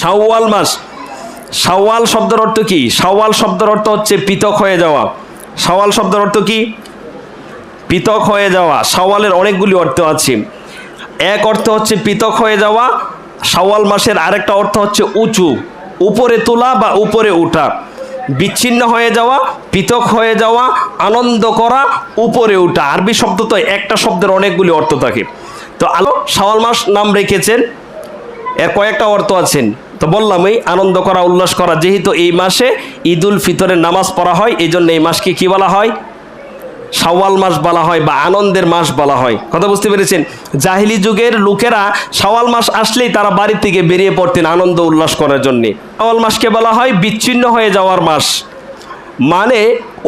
শাওয়াল মাস। শাওয়াল শব্দের অর্থ কি? শাওয়াল শব্দের অর্থ হচ্ছে পৃথক হয়ে যাওয়া। শাওয়াল শব্দের অর্থ কি? পৃথক হয়ে যাওয়া। শাওয়ালের অনেকগুলি অর্থ আছে। এক অর্থ হচ্ছে পৃথক হয়ে যাওয়া। শাওয়াল মাসের আরেকটা অর্থ হচ্ছে উঁচু, উপরে তোলা বা উপরে ওঠা। বিচ্ছিন্ন হয়ে যাওয়া, পৃথক হয়ে যাওয়া, আনন্দ করা, উপরে ওঠা। আরবি শব্দ তো একটা শব্দের অনেকগুলি অর্থ থাকে। তো শাওয়াল মাস নাম রেখেছেন, এর কয়েকটা অর্থ আছেন। তো বললামই আনন্দ করা, উল্লাস করা। যেহেতু এই মাসে ঈদ উল ফিতরের নামাজ পড়া হয়, এই জন্য এই মাসকে কী বলা হয়? শাওয়াল মাস বলা হয় বা আনন্দের মাস বলা হয়। কথা বুঝতে পেরেছেন? জাহিলি যুগের লোকেরা শাওয়াল মাস আসলেই তারা বাড়ি থেকে বেরিয়ে পড়তেন আনন্দ উল্লাস করার জন্যে। শাওয়াল মাসকে বলা হয় বিচ্ছিন্ন হয়ে যাওয়ার মাস। মানে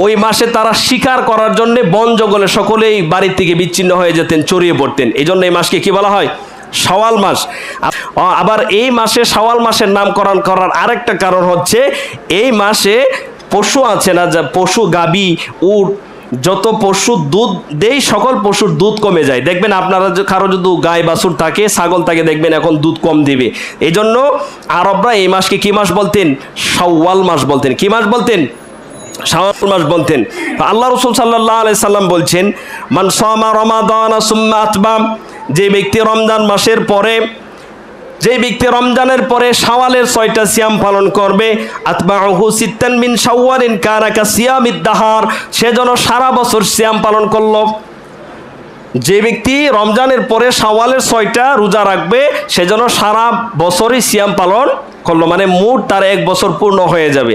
ওই মাসে তারা শিকার করার জন্য বন জঙ্গলে সকলেই বাড়ির থেকে বিচ্ছিন্ন হয়ে যেতেন, ছড়িয়ে পড়তেন। এই জন্য এই মাসকে কি বলা হয়? শাওয়াল মাস। আবার এই মাসে শাওয়াল মাসের নামকরণ করার আরেকটা কারণ হচ্ছে এই মাসে পশু আছে না, যা পশু, গাবি, উট, যত পশু দুধ দেয় সকল পশুর দুধ কমে যায়। দেখবেন আপনারা কারো যদি গাই বাছুর থাকে, ছাগল থাকে, দেখবেন এখন দুধ কম দিবে। এই জন্য আরবরা এই মাসকে কি মাস বলতেন? শাওয়াল মাস বলতেন। কি মাস বলতেন? শাওয়াল মাস বলতেন। আল্লাহ রাসূল সাল্লাল্লাহু আলাইহি সাল্লাম বলছেন, মান সামা রমাদান সুম্মা আতবাম, যে ব্যক্তি রমজান মাসের পরে, যে ব্যক্তি রমজানের পরে শাওয়ালের 6টা সিয়াম পালন করবে, আতবাউহু সিত্তান মিন শাওয়ালিন কানা কাসিয়ামিদ দাহার, সে যেন সারা বছর সিয়াম পালন করলো। যে ব্যক্তি রমজানের পরে শাওয়ালের 6টা রোজা রাখবে, সে যেন সারা বছরই সিয়াম পালন করলো, মানে মোট তার 1 বছর পূর্ণ হয়ে যাবে।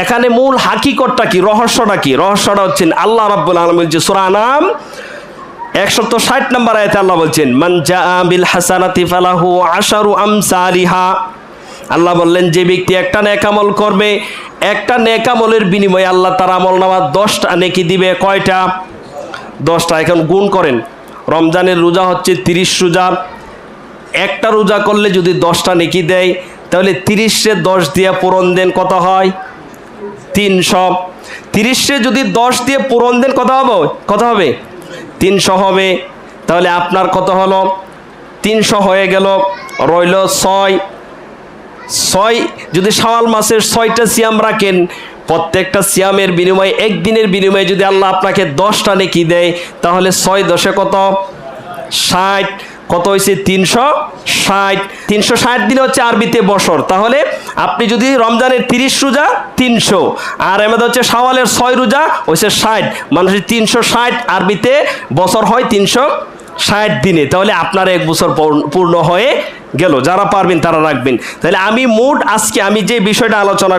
এখানে মূল হাকিকতটা কি, রহস্যটা কি? রহস্যটা হচ্ছেন আল্লাহ রাব্বুল আলামিন বলছে সূরা আনাম 160 নম্বর আয়াতে আল্লাহ বলছেন, মান জাআ বিল হাসানাতি ফালাহু আশারু আমসালিহা। আল্লাহ বললেন যে ব্যক্তি একটা নেক আমল করবে, একটা নেক আমলের বিনিময়ে আল্লাহ তার আমলনামা 10টা নেকি দিবে। কয়টা? 10টা। এখন গুণ করেন। রমজানের রোজা হচ্ছে 30 রোজা। একটা রোজা করলে যদি 10টা নেকি দেয়, তাহলে 30-এ 10 দিয়ে পূরণ দেন, কত হয়? 300। 30-এ যদি 10 দিয়ে পূরণ দেন কত হবে? কত হবে? 300 হবে। তাহলে আপনার কত হলো? 300 হয়ে গেল। রইল 6। যদি শাওয়াল মাসের 6টা সিয়াম রাখেন, প্রত্যেকটা সিয়ামের বিনিময়ে, একদিনের বিনিময়ে যদি আল্লাহ আপনাকে 10টা নেকি দেয়, তাহলে 6 10-এ কত? 60। কত হয়েছে? 360। 360 দিন হচ্ছে আরবিতে বছর। তাহলে আপনি যদি রমজানের 30 রোজা 300, আর এমন হচ্ছে শাওয়ালের 6 রোজা হচ্ছে 60, মানুষের 360 আরবিতে বছর হয় 360 দিনে। তাহলে আপনার 1 বছর পূর্ণ হয়ে গেল। যারা পারবেন তারা রাখবেন। তাহলে আমি মোট আজকে আমি যে বিষয়টা আলোচনা